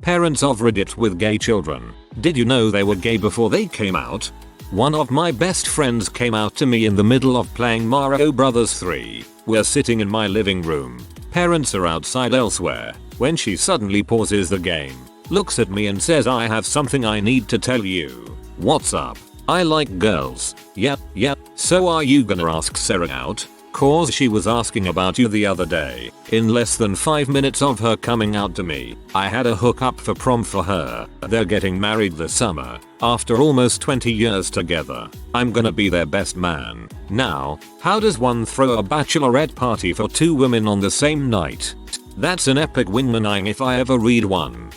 Parents of Reddit with gay children. Did you know they were gay before they came out? One of my best friends came out to me in the middle of playing Mario Bros 3. We're sitting in my living room. Parents are outside elsewhere. When she suddenly pauses the game, looks at me and says, "I have something I need to tell you." What's up? I like girls. Yep. So are you gonna ask Sarah out? Cause she was asking about you the other day. In less than 5 minutes of her coming out to me, I had a hookup for prom for her. They're getting married this summer. After almost 20 years together, I'm gonna be their best man. Now, how does one throw a bachelorette party for 2 women on the same night? That's an epic wingmaning if I ever read one.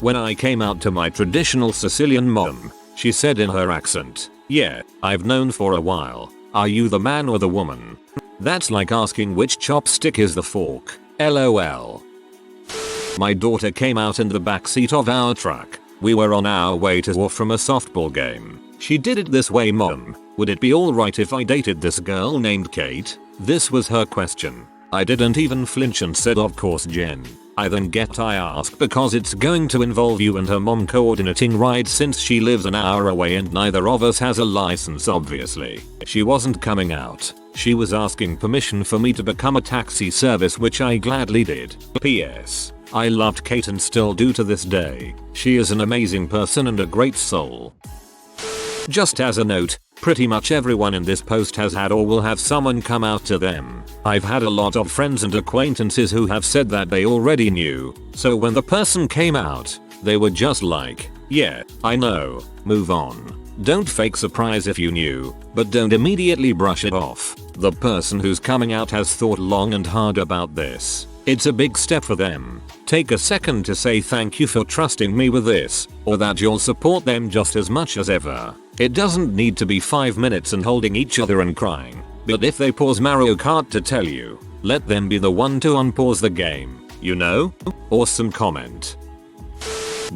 When I came out to my traditional Sicilian mom, she said in her accent, "Yeah, I've known for a while. Are you the man or the woman?" That's like asking which chopstick is the fork. LOL. My daughter came out in the backseat of our truck. We were on our way to or from a softball game. She did it this way, "Mom, would it be alright if I dated this girl named Kate?" This was her question. I didn't even flinch and said, "Of course, Jen." I asked because it's going to involve you and her mom coordinating rides since she lives an hour away and neither of us has a license obviously. She wasn't coming out. She was asking permission for me to become a taxi service, which I gladly did. P.S. I loved Kate and still do to this day. She is an amazing person and a great soul. Just as a note, pretty much everyone in this post has had or will have someone come out to them. I've had a lot of friends and acquaintances who have said that they already knew, so when the person came out, they were just like, "Yeah, I know, move on." Don't fake surprise if you knew, but don't immediately brush it off. The person who's coming out has thought long and hard about this. It's a big step for them. Take a second to say thank you for trusting me with this, or that you'll support them just as much as ever. It doesn't need to be 5 minutes and holding each other and crying, but if they pause Mario Kart to tell you, let them be the one to unpause the game, you know? Awesome comment.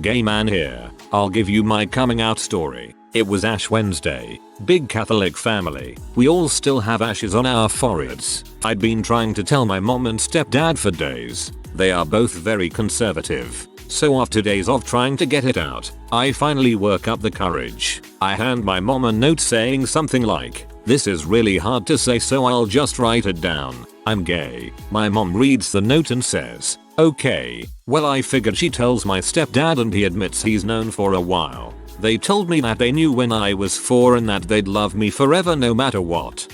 Gay man here. I'll give you my coming out story. It was Ash Wednesday. Big Catholic family. We all still have ashes on our foreheads. I'd been trying to tell my mom and stepdad for days. They are both very conservative. So after days of trying to get it out, I finally work up the courage. I hand my mom a note saying something like, "This is really hard to say, so I'll just write it down. I'm gay." My mom reads the note and says, "Okay." Well, I figured she tells my stepdad and he admits he's known for a while. They told me that they knew when I was 4 and that they'd love me forever no matter what.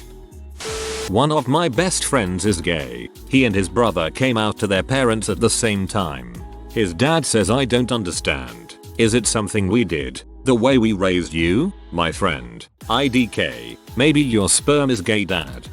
One of my best friends is gay. He and his brother came out to their parents at the same time. His dad says, "I don't understand. Is it something we did? The way we raised you, my friend? IDK. Maybe your sperm is gay, dad."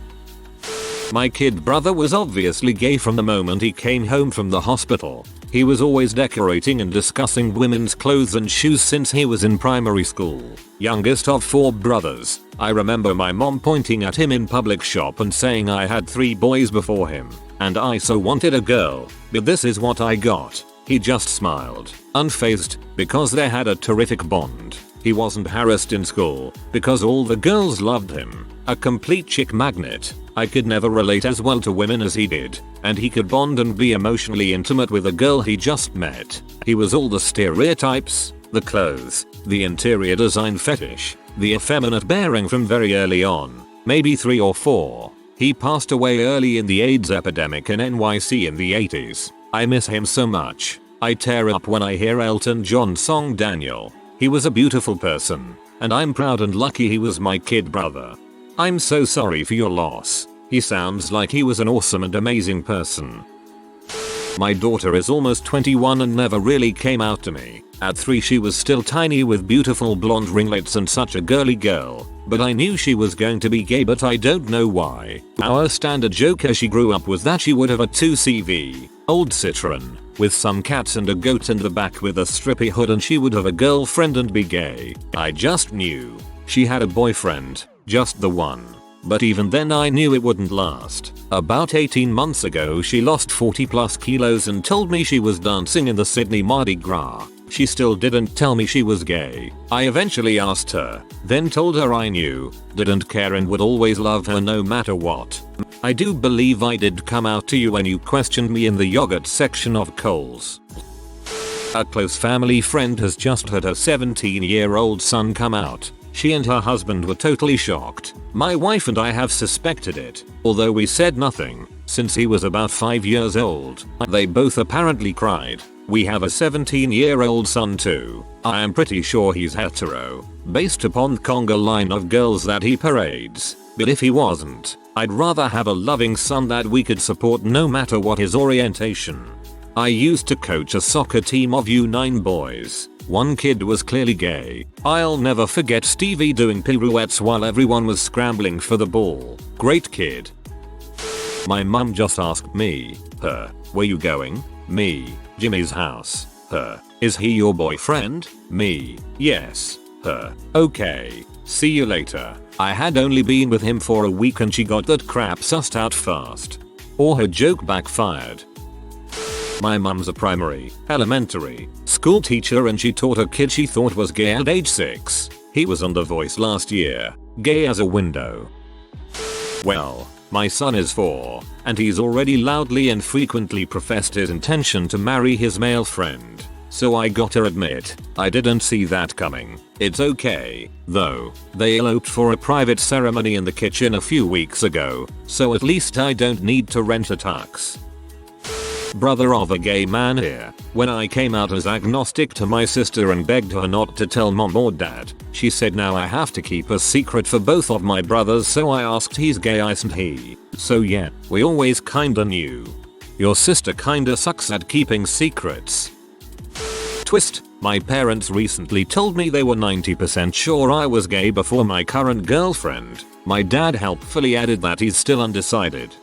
My kid brother was obviously gay from the moment he came home from the hospital. He was always decorating and discussing women's clothes and shoes since he was in primary school. Youngest of 4 brothers, I remember my mom pointing at him in public shop and saying I had 3 boys before him, and I so wanted a girl, but this is what I got. He just smiled, unfazed, because they had a terrific bond. He wasn't harassed in school, because all the girls loved him. A complete chick magnet. I could never relate as well to women as he did, and he could bond and be emotionally intimate with a girl he just met. He was all the stereotypes, the clothes, the interior design fetish, the effeminate bearing from very early on, maybe 3 or 4. He passed away early in the AIDS epidemic in NYC in the 80s. I miss him so much. I tear up when I hear Elton John's song Daniel. He was a beautiful person, and I'm proud and lucky he was my kid brother. I'm so sorry for your loss. He sounds like he was an awesome and amazing person. My daughter is almost 21 and never really came out to me. At 3 she was still tiny with beautiful blonde ringlets and such a girly girl, but I knew she was going to be gay, but I don't know why. Our standard joke as she grew up was that she would have a 2CV, old Citroen, with some cats and a goat in the back with a strippy hood, and she would have a girlfriend and be gay. I just knew. She had a boyfriend, just the one. But even then I knew it wouldn't last. About 18 months ago she lost 40+ kilos and told me she was dancing in the Sydney Mardi Gras. She still didn't tell me she was gay. I eventually asked her, then told her I knew, didn't care, and would always love her no matter what. I do believe I did come out to you when you questioned me in the yogurt section of Kohl's. A close family friend has just had her 17-year-old son come out. She and her husband were totally shocked. My wife and I have suspected it, although we said nothing, since he was about 5 years old. They both apparently cried. We have a 17-year-old son too. I am pretty sure he's hetero, based upon the conga line of girls that he parades. But if he wasn't, I'd rather have a loving son that we could support no matter what his orientation. I used to coach a soccer team of U9 boys. One kid was clearly gay. I'll never forget Stevie doing pirouettes while everyone was scrambling for the ball. Great kid. My mum just asked me, her, where you going? Me, Jimmy's house. Her, is he your boyfriend? Me, yes. Her, okay. See you later. I had only been with him for a week and she got that crap sussed out fast. Or her joke backfired. My mum's a primary, elementary, school teacher and she taught a kid she thought was gay at age 6. He was on The Voice last year. Gay as a window. Well, my son is 4, and he's already loudly and frequently professed his intention to marry his male friend. So I gotta admit, I didn't see that coming. It's okay, though. They eloped for a private ceremony in the kitchen a few weeks ago, so at least I don't need to rent a tux. Brother of a gay man here. When I came out as agnostic to my sister and begged her not to tell mom or dad, she said now I have to keep a secret for both of my brothers, so I asked he's gay isn't he? So yeah, we always kinda knew. Your sister kinda sucks at keeping secrets. Twist. My parents recently told me they were 90% sure I was gay before my current girlfriend. My dad helpfully added that he's still undecided.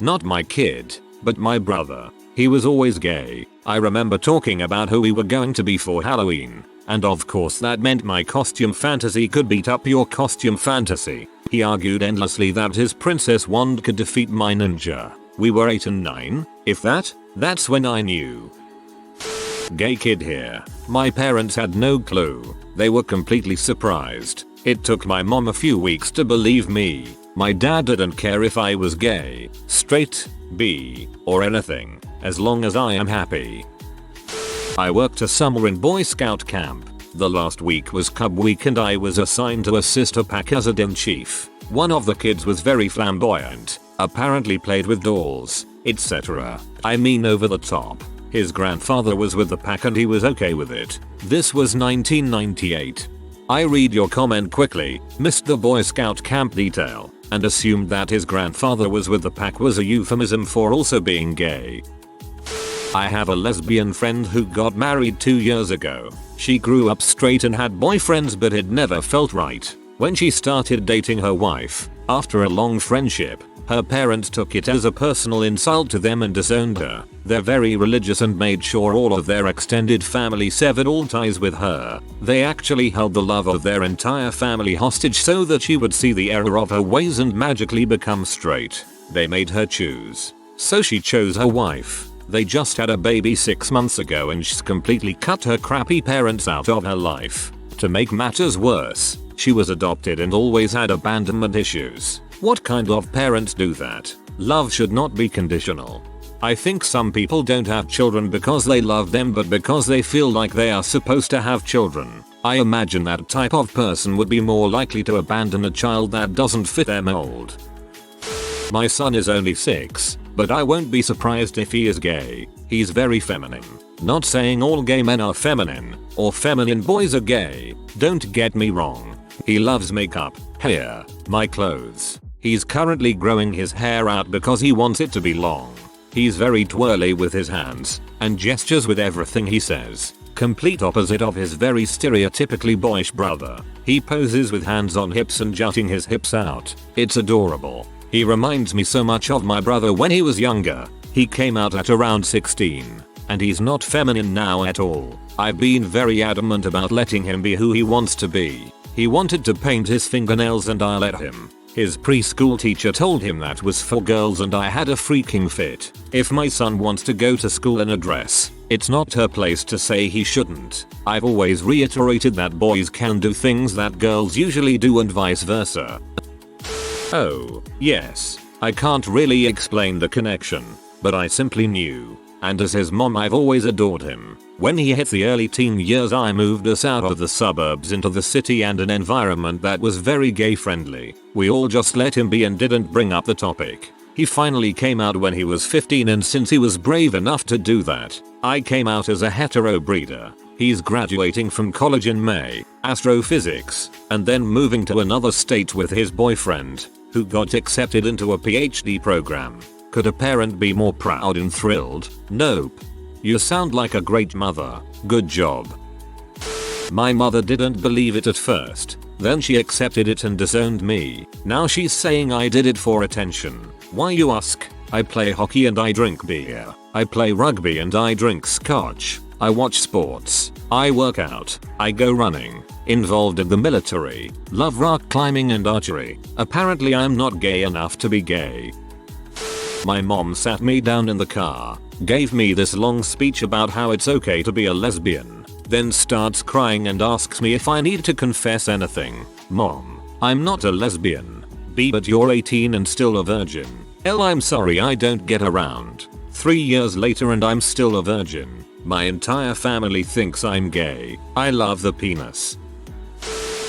Not my kid, but my brother. He was always gay. I remember talking about who we were going to be for Halloween. And of course that meant my costume fantasy could beat up your costume fantasy. He argued endlessly that his princess wand could defeat my ninja. We were 8 and 9, if that. That's when I knew. Gay kid here. My parents had no clue. They were completely surprised. It took my mom a few weeks to believe me. My dad didn't care if I was gay, straight, bi, or anything, as long as I am happy. I worked a summer in Boy Scout camp. The last week was Cub Week and I was assigned to a sister pack as a dim chief. One of the kids was very flamboyant, apparently played with dolls, etc. I mean over the top. His grandfather was with the pack and he was okay with it. This was 1998. I read your comment quickly, missed the Boy Scout camp detail, and assumed that his grandfather was with the pack was a euphemism for also being gay. I have a lesbian friend who got married 2 years ago. She grew up straight and had boyfriends but it never felt right. When she started dating her wife, after a long friendship, her parents took it as a personal insult to them and disowned her. They're very religious and made sure all of their extended family severed all ties with her. They actually held the love of their entire family hostage so that she would see the error of her ways and magically become straight. They made her choose. So she chose her wife. They just had a baby 6 months ago and she's completely cut her crappy parents out of her life. To make matters worse, she was adopted and always had abandonment issues. What kind of parents do that? Love should not be conditional. I think some people don't have children because they love them but because they feel like they are supposed to have children. I imagine that type of person would be more likely to abandon a child that doesn't fit their mold. My son is only 6, but I won't be surprised if he is gay. He's very feminine. Not saying all gay men are feminine, or feminine boys are gay, don't get me wrong. He loves makeup, hair, my clothes. He's currently growing his hair out because he wants it to be long. He's very twirly with his hands, and gestures with everything he says. Complete opposite of his very stereotypically boyish brother. He poses with hands on hips and jutting his hips out. It's adorable. He reminds me so much of my brother when he was younger. He came out at around 16. And he's not feminine now at all. I've been very adamant about letting him be who he wants to be. He wanted to paint his fingernails and I let him. His preschool teacher told him that was for girls and I had a freaking fit. If my son wants to go to school in a dress, it's not her place to say he shouldn't. I've always reiterated that boys can do things that girls usually do and vice versa. Oh, yes. I can't really explain the connection, but I simply knew. and as his mom I've always adored him. When he hit the early teen years I moved us out of the suburbs into the city and an environment that was very gay friendly. We all just let him be and didn't bring up the topic. He finally came out when he was 15 and since he was brave enough to do that, I came out as a hetero breeder. He's graduating from college in May, astrophysics, and then moving to another state with his boyfriend, who got accepted into a PhD program. Could a parent be more proud and thrilled? Nope. You sound like a great mother. Good job. My mother didn't believe it at first. Then she accepted it and disowned me. Now she's saying I did it for attention. Why you ask? I play hockey and I drink beer. I play rugby and I drink scotch. I watch sports. I work out. I go running. Involved in the military. Love rock climbing and archery. Apparently I'm not gay enough to be gay. My mom sat me down in the car, gave me this long speech about how it's okay to be a lesbian, then starts crying and asks me if I need to confess anything. Mom, I'm not a lesbian. B, but you're 18 and still a virgin. L, I'm sorry I don't get around. 3 years later and I'm still a virgin. My entire family thinks I'm gay. I love the penis.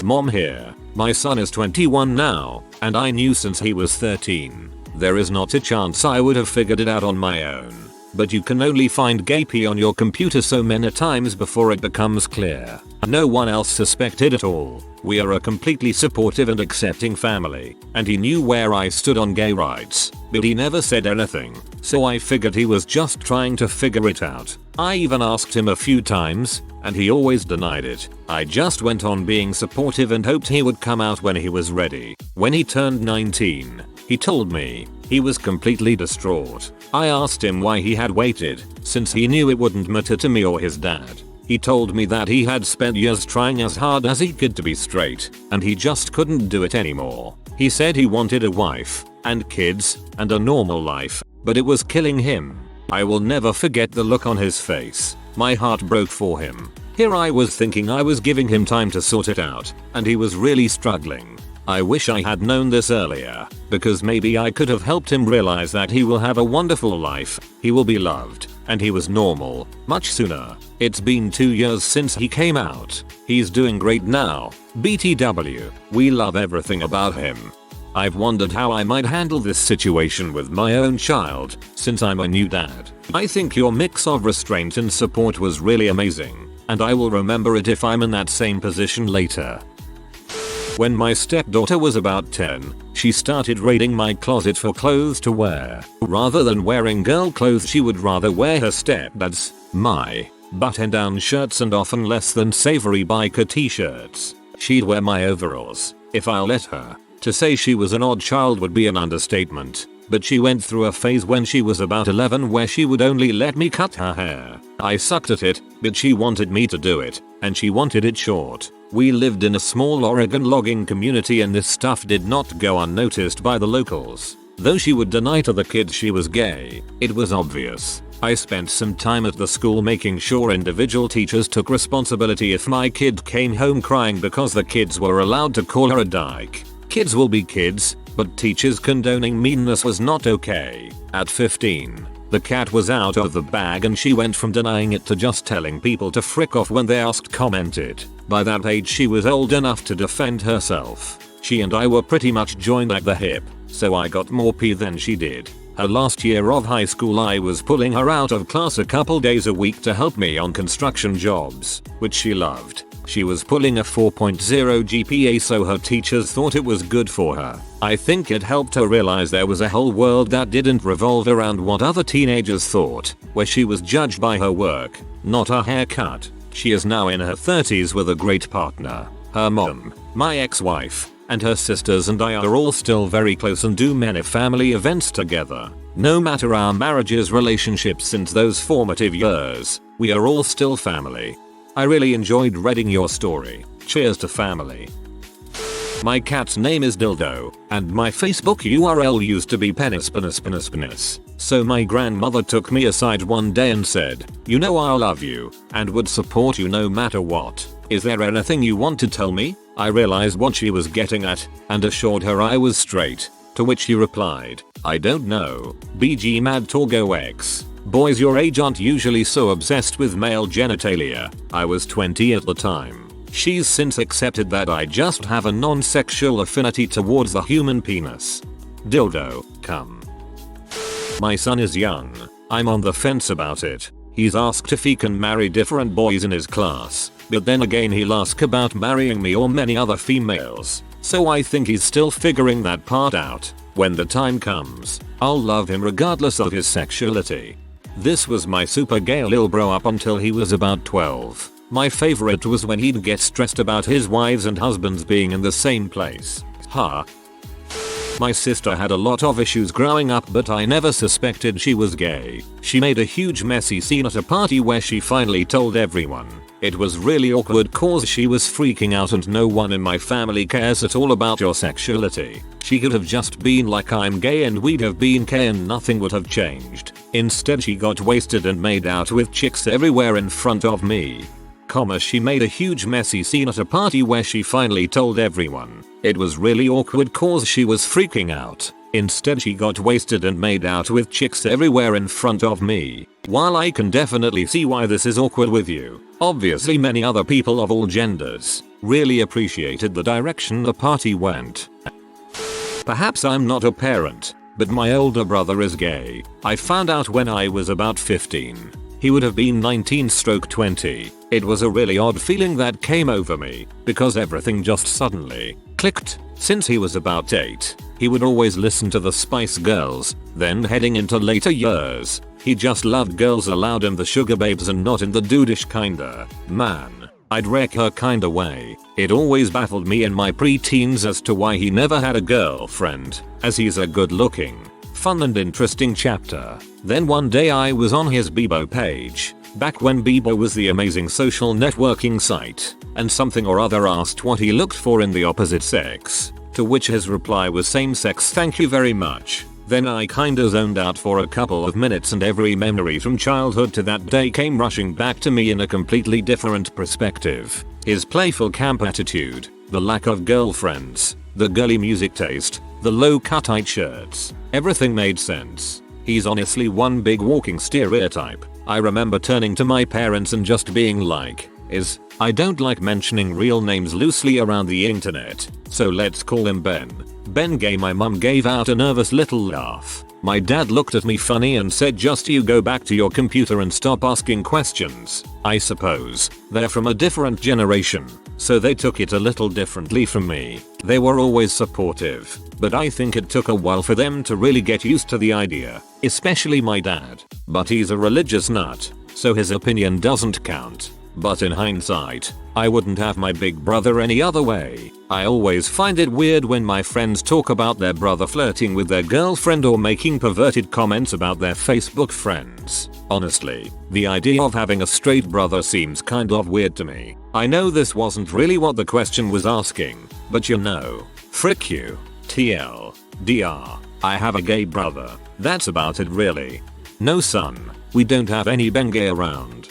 Mom here. My son is 21 now, and I knew since he was 13. There is not a chance I would have figured it out on my own. But you can only find gay pee on your computer so many times before it becomes clear. No one else suspected at all. We are a completely supportive and accepting family, and he knew where I stood on gay rights, but he never said anything, so I figured he was just trying to figure it out. I even asked him a few times, and he always denied it. I just went on being supportive and hoped he would come out when he was ready. When he turned 19, he told me. He was completely distraught. I asked him why he had waited, since he knew it wouldn't matter to me or his dad. He told me that he had spent years trying as hard as he could to be straight, and he just couldn't do it anymore. He said he wanted a wife, and kids, and a normal life, but it was killing him. I will never forget the look on his face. My heart broke for him. Here I was thinking I was giving him time to sort it out, and he was really struggling. I wish I had known this earlier, because maybe I could have helped him realize that he will have a wonderful life, he will be loved, and he was normal, much sooner. It's been 2 years since he came out. He's doing great now. BTW, we love everything about him. I've wondered how I might handle this situation with my own child, since I'm a new dad. I think your mix of restraint and support was really amazing, and I will remember it if I'm in that same position later. When my stepdaughter was about 10, she started raiding my closet for clothes to wear. Rather than wearing girl clothes, she would rather wear her stepdad's, my, button-down shirts and often less than savory biker t-shirts. She'd wear my overalls, if I'll let her. To say she was an odd child would be an understatement, but she went through a phase when she was about 11 where she would only let me cut her hair. I sucked at it, but she wanted me to do it, and she wanted it short. We lived in a small Oregon logging community and this stuff did not go unnoticed by the locals. Though she would deny to the kids she was gay, it was obvious. I spent some time at the school making sure individual teachers took responsibility if my kid came home crying because the kids were allowed to call her a dyke. Kids will be kids, but teachers condoning meanness was not okay. At 15, the cat was out of the bag and she went from denying it to just telling people to frick off when they asked commented. By that age she was old enough to defend herself. She and I were pretty much joined at the hip, so I got more pee than she did. Her last year of high school I was pulling her out of class a couple days a week to help me on construction jobs, which she loved. She was pulling a 4.0 GPA so her teachers thought it was good for her. I think it helped her realize there was a whole world that didn't revolve around what other teenagers thought, where she was judged by her work, not her haircut. She is now in her 30s with a great partner. Her mom, my ex-wife, and her sisters and I are all still very close and do many family events together. No matter our marriages, relationships since those formative years, we are all still family. I really enjoyed reading your story. Cheers to family. My cat's name is Dildo, and my Facebook URL used to be penis. So my grandmother took me aside one day and said, "You know I love you, and would support you no matter what. Is there anything you want to tell me?" I realized what she was getting at, and assured her I was straight, to which she replied, "I don't know, BG Mad Torgo X." Boys your age aren't usually so obsessed with male genitalia. I was 20 at the time. She's since accepted that I just have a non-sexual affinity towards the human penis. Dildo, cum. My son is young. I'm on the fence about it. He's asked if he can marry different boys in his class, but then again he'll ask about marrying me or many other females. So I think he's still figuring that part out. When the time comes, I'll love him regardless of his sexuality. This was my super gay lil bro up until he was about 12. My favorite was when he'd get stressed about his wives and husbands being in the same place. My sister had a lot of issues growing up, but I never suspected she was gay. She made a huge messy scene at a party where she finally told everyone. It was really awkward cause she was freaking out and no one in my family cares at all about your sexuality. She could have just been like, I'm gay, and we'd have been gay and nothing would have changed. Instead she got wasted and made out with chicks everywhere in front of me. She made a huge messy scene at a party where she finally told everyone. It was really awkward cause she was freaking out. Instead she got wasted and made out with chicks everywhere in front of me. While I can definitely see why this is awkward with you, obviously many other people of all genders really appreciated the direction the party went. Perhaps I'm not a parent, but my older brother is gay. I found out when I was about 15. He would have been 19/20. It was a really odd feeling that came over me, because everything just suddenly clicked. Since he was about 8, he would always listen to the Spice Girls. Then heading into later years, he just loved girls allowed in the sugar babes and not in the dudeish kinda. Man, I'd wreck her kinda way. It always baffled me in my pre-teens as to why he never had a girlfriend, as he's a good looking, fun and interesting chapter. Then one day I was on his Bebo page, back when Bebo was the amazing social networking site, and something or other asked what he looked for in the opposite sex, to which his reply was same sex, thank you very much. Then I kinda zoned out for a couple of minutes and every memory from childhood to that day came rushing back to me in a completely different perspective. His playful camp attitude, the lack of girlfriends, the girly music taste, the low cut tight shirts, everything made sense. He's honestly one big walking stereotype. I remember turning to my parents and just being like, I don't like mentioning real names loosely around the internet, so let's call him Ben. Ben gay. My mum gave out a nervous little laugh. My dad looked at me funny and said, just you go back to your computer and stop asking questions. I suppose they're from a different generation, so they took it a little differently from me. They were always supportive, but I think it took a while for them to really get used to the idea, especially my dad. But he's a religious nut, so his opinion doesn't count. But in hindsight, I wouldn't have my big brother any other way. I always find it weird when my friends talk about their brother flirting with their girlfriend or making perverted comments about their Facebook friends. Honestly, the idea of having a straight brother seems kind of weird to me. I know this wasn't really what the question was asking, but you know, frick you. TL. DR. I have a gay brother. That's about it really. No son. We don't have any Bengay around.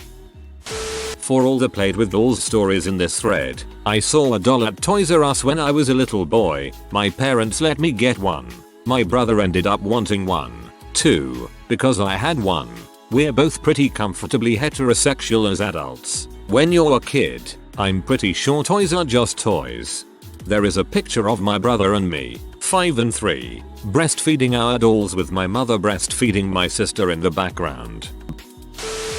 For all the played with dolls stories in this thread, I saw a doll at Toys R Us when I was a little boy. My parents let me get one. My brother ended up wanting one, too, because I had one. We're both pretty comfortably heterosexual as adults. When you're a kid, I'm pretty sure toys are just toys. There is a picture of my brother and me, 5 and 3, breastfeeding our dolls with my mother breastfeeding my sister in the background.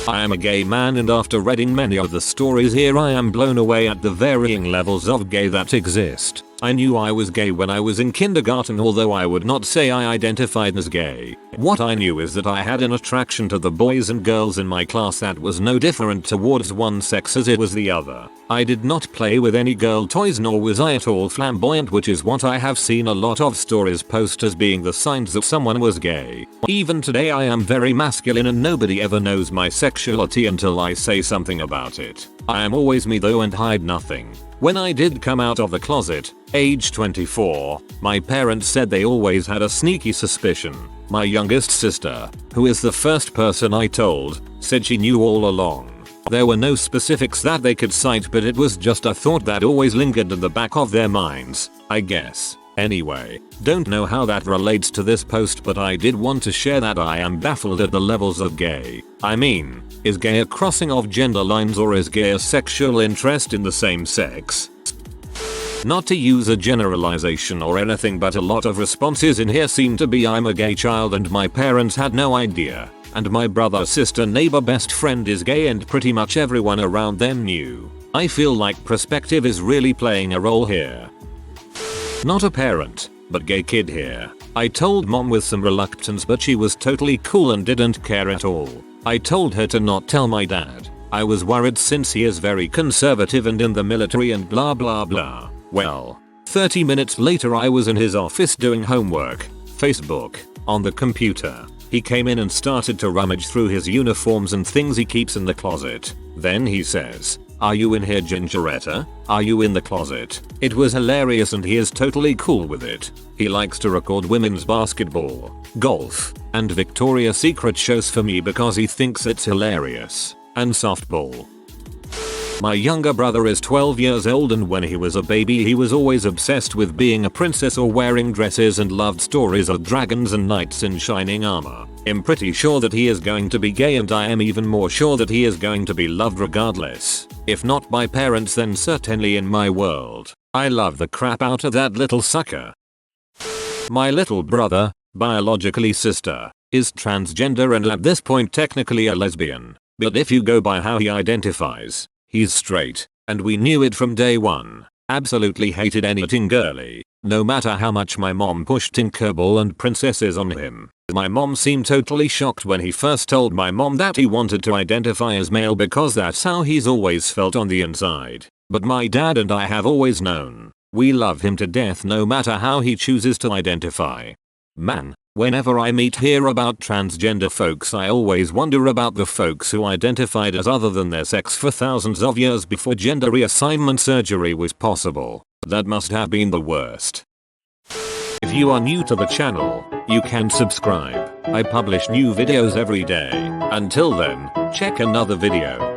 I am a gay man, and after reading many of the stories here I am blown away at the varying levels of gay that exist. I knew I was gay when I was in kindergarten, although I would not say I identified as gay. What I knew is that I had an attraction to the boys and girls in my class that was no different towards one sex as it was the other. I did not play with any girl toys, nor was I at all flamboyant, which is what I have seen a lot of stories post as being the signs that someone was gay. Even today I am very masculine and nobody ever knows my sexuality until I say something about it. I am always me though and hide nothing. When I did come out of the closet, age 24, my parents said they always had a sneaky suspicion. My youngest sister, who is the first person I told, said she knew all along. There were no specifics that they could cite, but it was just a thought that always lingered in the back of their minds, I guess. Anyway, don't know how that relates to this post, but I did want to share that I am baffled at the levels of gay. I mean, is gay a crossing of gender lines, or is gay a sexual interest in the same sex? Not to use a generalization or anything, but a lot of responses in here seem to be I'm a gay child and my parents had no idea, and my brother, sister, neighbor, best friend is gay and pretty much everyone around them knew. I feel like perspective is really playing a role here. Not a parent, but gay kid here. I told mom with some reluctance, but she was totally cool and didn't care at all. I told her to not tell my dad. I was worried since he is very conservative and in the military and blah blah blah. Well, 30 minutes later I was in his office doing homework, Facebook, on the computer. He came in and started to rummage through his uniforms and things he keeps in the closet. Then he says, "Are you in here, Gingeretta? Are you in the closet?" It was hilarious and he is totally cool with it. He likes to record women's basketball, golf, and Victoria's Secret shows for me because he thinks it's hilarious. And softball. My younger brother is 12 years old, and when he was a baby he was always obsessed with being a princess or wearing dresses and loved stories of dragons and knights in shining armor. I'm pretty sure that he is going to be gay, and I am even more sure that he is going to be loved regardless. If not by parents, then certainly in my world. I love the crap out of that little sucker. My little brother, biologically sister, is transgender and at this point technically a lesbian. But if you go by how he identifies, he's straight, and we knew it from day one. Absolutely hated anything girly, no matter how much my mom pushed Tinkerbell and princesses on him. My mom seemed totally shocked when he first told my mom that he wanted to identify as male because that's how he's always felt on the inside. But my dad and I have always known. We love him to death no matter how he chooses to identify. Man, whenever I hear about transgender folks, I always wonder about the folks who identified as other than their sex for thousands of years before gender reassignment surgery was possible. That must have been the worst. If you are new to the channel, you can subscribe. I publish new videos every day. Until then, check another video.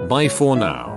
Bye for now.